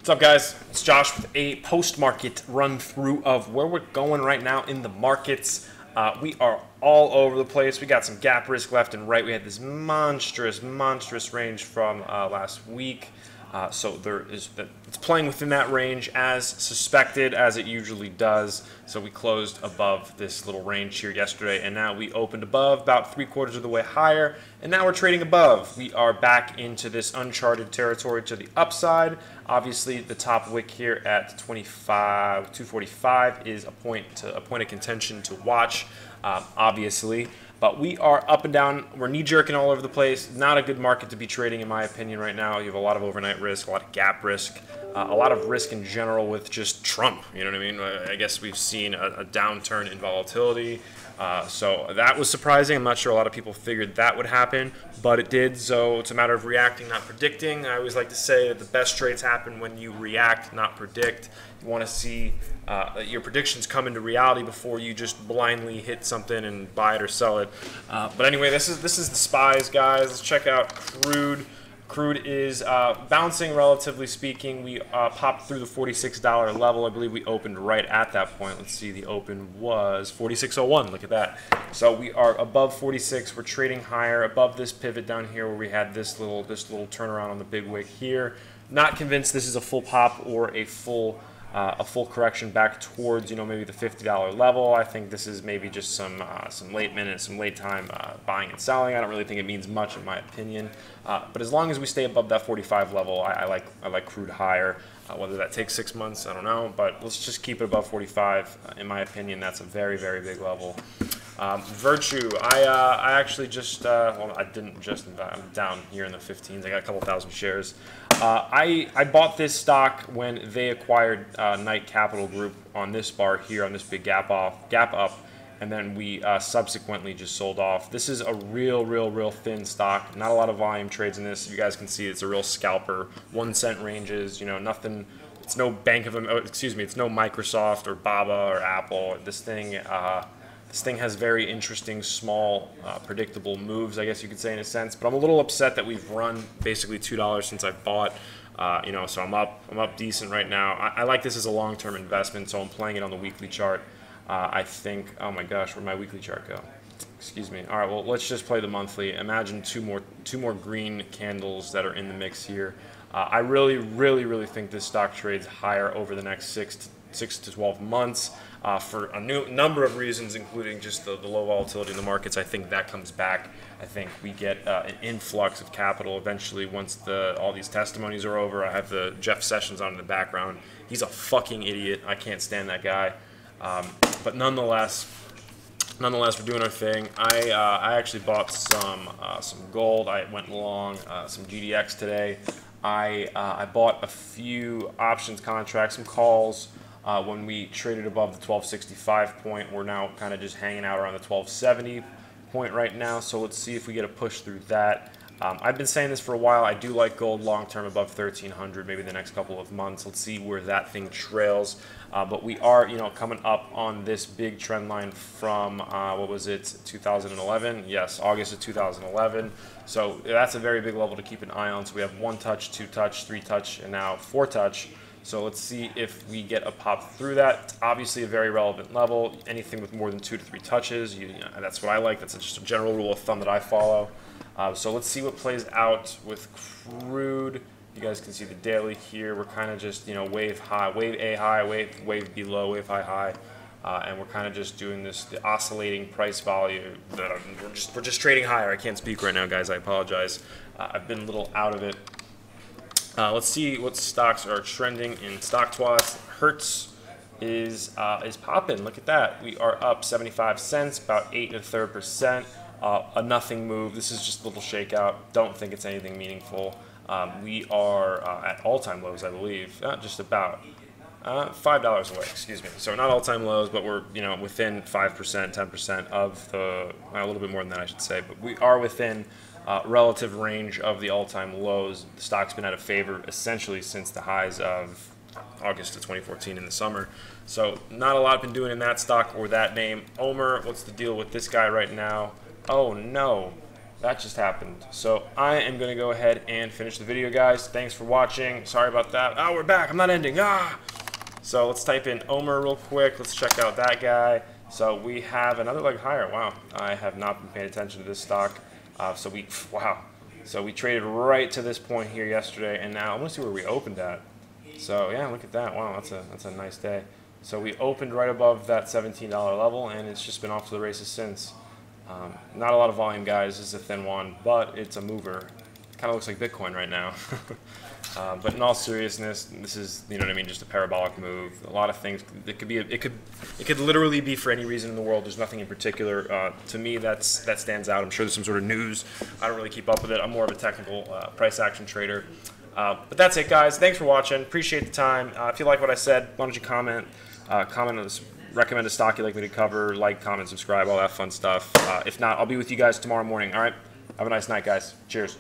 What's up, guys? It's Josh with a post-market run-through of where we're going right now in the markets. We are all over the place. We got some gap risk left and right. We had this monstrous range from last week. So it's playing within that range as suspected, as it usually does. So we closed above this little range here yesterday, and now we opened above, about 3/4 of the way higher, and now we're trading above. We are back into this uncharted territory to the upside. Obviously, the top wick here at 245 is a point of contention to watch, obviously. But we are up and down. We're knee-jerking all over the place. Not a good market to be trading, in my opinion, right now. You have a lot of overnight risk, a lot of gap risk, a lot of risk in general with just Trump. You know what I mean? I guess we've seen a downturn in volatility. So that was surprising. I'm not sure a lot of people figured that would happen, but it did. So it's a matter of reacting, not predicting. I always like to say that the best trades happen when you react, not predict. You want to see your predictions come into reality before you just blindly hit something and buy it or sell it. But anyway, this is the SPYs, guys. Let's check out crude. Crude is bouncing, relatively speaking. We popped through the $46 level. I believe we opened right at that point. Let's see, the open was 46.01. Look at that. So we are above 46. We're trading higher above this pivot down here where we had this little turnaround on the big wick here. Not convinced this is a full pop or a full correction back towards, maybe the $50 level. I think this is maybe just some late minute, some late time buying and selling. I don't really think it means much in my opinion. But as long as we stay above that 45 level, I like crude higher. Whether that takes 6 months, I don't know. But let's just keep it above 45. In my opinion, that's a very, very big level. Virtue, I actually just, well, I didn't just invest. I'm down here in the 15s. I got a couple thousand shares. I bought this stock when they acquired Knight Capital Group on this bar here, on this big gap up, and then we subsequently just sold off. This is a real thin stock. Not a lot of volume trades in this. You guys can see it's a real scalper. 1 cent ranges. Nothing. It's no Bank of it's no Microsoft or Baba or Apple. This thing has very interesting, small, predictable moves, I guess you could say in a sense. But I'm a little upset that we've run basically $2 since I bought. So I'm up decent right now. I like this as a long-term investment, so I'm playing it on the weekly chart. I think, oh my gosh, where'd my weekly chart go? Excuse me. All right, well, let's just play the monthly. Imagine two more green candles that are in the mix here. I really think this stock trades higher over the next 6 to 12 months for a number of reasons, including just the low volatility in the markets. I think that comes back. I think we get an influx of capital eventually once all these testimonies are over. I have the Jeff Sessions on in the background. He's a fucking idiot. I can't stand that guy. But nonetheless, we're doing our thing. I actually bought some gold. I went long some GDX today. I bought a few options contracts, some calls. When we traded above the 1265 point, we're now kind of just hanging out around the 1270 point right now. So let's see if we get a push through that. I've been saying this for a while. I do like gold long term above 1300, maybe the next couple of months. Let's see where that thing trails. But we are, coming up on this big trend line from what was it, 2011? Yes, August of 2011. So that's a very big level to keep an eye on. So we have 1 touch, 2 touch, 3 touch, and now 4 touch. So let's see if we get a pop through that. It's obviously a very relevant level. Anything with more than 2 to 3 touches, that's what I like. That's just a general rule of thumb that I follow. So let's see what plays out with crude. You guys can see the daily here. We're kind of just, wave high, wave A high, wave B low, wave high. And we're kind of just doing the oscillating price value. We're just trading higher. I can't speak right now, guys. I apologize. I've been a little out of it. Let's see what stocks are trending in StockTwats. Hertz is popping. Look at that. We are up 75 cents, about 8 1/3%. A nothing move. This is just a little shakeout. Don't think it's anything meaningful. We are at all-time lows, I believe. Just about $5 away. Excuse me. So not all-time lows, but we're within 5%, 10% of a little bit more than that, I should say. But we are within relative range of the all-time lows. The stock's been out of favor essentially since the highs of August of 2014 in the summer. So not a lot been doing in that stock or that name. OMER, what's the deal with this guy right now? Oh no, that just happened. So I am going to go ahead and finish the video, guys. Thanks for watching. Sorry about that. Oh, we're back. I'm not ending. So let's type in OMER real quick. Let's check out that guy. So we have another leg higher. Wow, I have not been paying attention to this stock. So we traded right to this point here yesterday, and now I'm going to see where we opened at. So yeah, look at that. Wow, that's a nice day. So we opened right above that $17 level, and it's just been off to the races since. Not a lot of volume, guys. This is a thin one, but it's a mover. Kind of looks like Bitcoin right now. But in all seriousness, this is, you know what I mean, just a parabolic move. A lot of things. It could literally be for any reason in the world. There's nothing in particular. To me, that stands out. I'm sure there's some sort of news. I don't really keep up with it. I'm more of a technical price action trader. But that's it, guys. Thanks for watching. Appreciate the time. If you like what I said, why don't you comment? Comment on this. Recommend a stock you'd like me to cover. Like, comment, subscribe, all that fun stuff. If not, I'll be with you guys tomorrow morning. All right? Have a nice night, guys. Cheers.